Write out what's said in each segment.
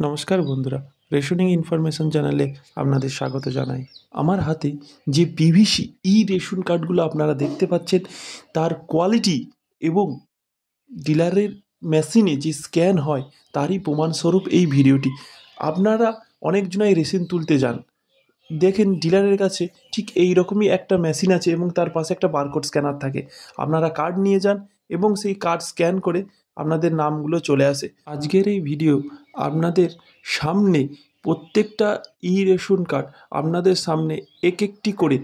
নমস্কার বন্ধুরা, rationing information চ্যানেলে আপনাদের স্বাগত জানাই। আমার হাতে যে পিভিসি রেশন কার্ডগুলো আপনারা দেখতে পাচ্ছেন, তার কোয়ালিটি এবং ডিলারের মেশিনে যে স্ক্যান হয় তারই প্রমাণস্বরূপ এই ভিডিওটি। আপনারা অনেকজনাই রেশন তুলতে যান, দেখেন ডিলারের কাছে ঠিক এই রকমই একটা মেশিন আছে এবং তার পাশে একটা বারকোড স্ক্যানার থাকে। আপনারা কার্ড নিয়ে যান এবং সেই কার্ড স্ক্যান করে আপনাদের নামগুলো চলে আসে। আজকের এই ভিডিও আপনাদের সামনে প্রত্যেকটা রেশন কার্ড আপনাদের সামনে এক একটি করে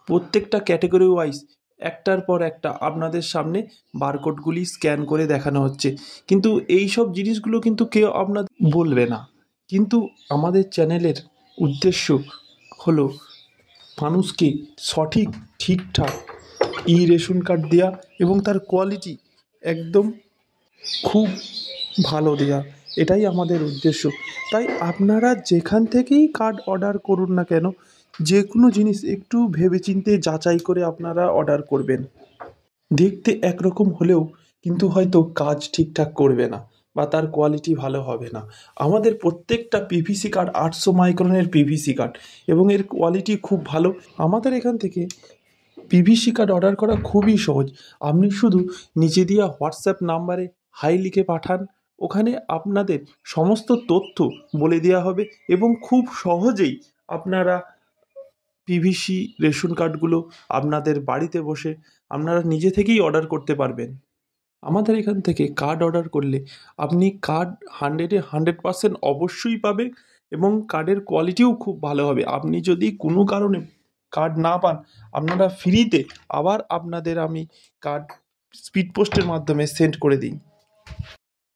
প্রত্যেকটা ক্যাটাগরি ওয়াইজ একটার পর একটা আপনাদের সামনে বারকোডগুলি স্ক্যান করে দেখানো হচ্ছে। কিন্তু এই সব জিনিসগুলো কিন্তু কেউ আপনাদের বলবে না, কিন্তু আমাদের চ্যানেলের উদ্দেশ্য হলো মানুষকে সঠিক ঠিকঠাক রেশন কার্ড দেওয়া এবং তার কোয়ালিটি একদম খুব ভালো দেওয়া, এটাই আমাদের উদ্দেশ্য। তাই আপনারা যেখান থেকেই কার্ড অর্ডার করুন না কেন, যে কোনো জিনিস একটু ভেবেচিন্তে যাচাই করে আপনারা অর্ডার করবেন। দেখতে একরকম হলেও কিন্তু হয়তো কাজ ঠিকঠাক করবে না বা তার কোয়ালিটি ভালো হবে না। আমাদের প্রত্যেকটা পিভিসি কার্ড 800 মাইক্রনের পিভিসি কার্ড এবং এর কোয়ালিটি খুব ভালো। আমাদের এখান থেকে পিভিসি কার্ড অর্ডার করা খুবই সহজ। আপনি শুধু নিচে দেওয়া হোয়াটসঅ্যাপ নাম্বারে হাই লিখে পাঠান, ওখানে আপনাদের সমস্ত তথ্য বলে দেওয়া হবে এবং খুব সহজেই আপনারা পিভিসি রেশন কার্ডগুলো আপনাদের বাড়িতে বসে আপনারা নিজে থেকেই অর্ডার করতে পারবেন। আমাদের এখান থেকে কার্ড অর্ডার করলে আপনি কার্ড 100% অবশ্যই পাবেন এবং কার্ডের কোয়ালিটিও খুব ভালো হবে। আপনি যদি কোনো কারণে কার্ড না পান, আপনারা ফ্রিতে আবার আপনাদের আমি কার্ড স্পিড পোস্টের মাধ্যমে সেন্ড করে দিই।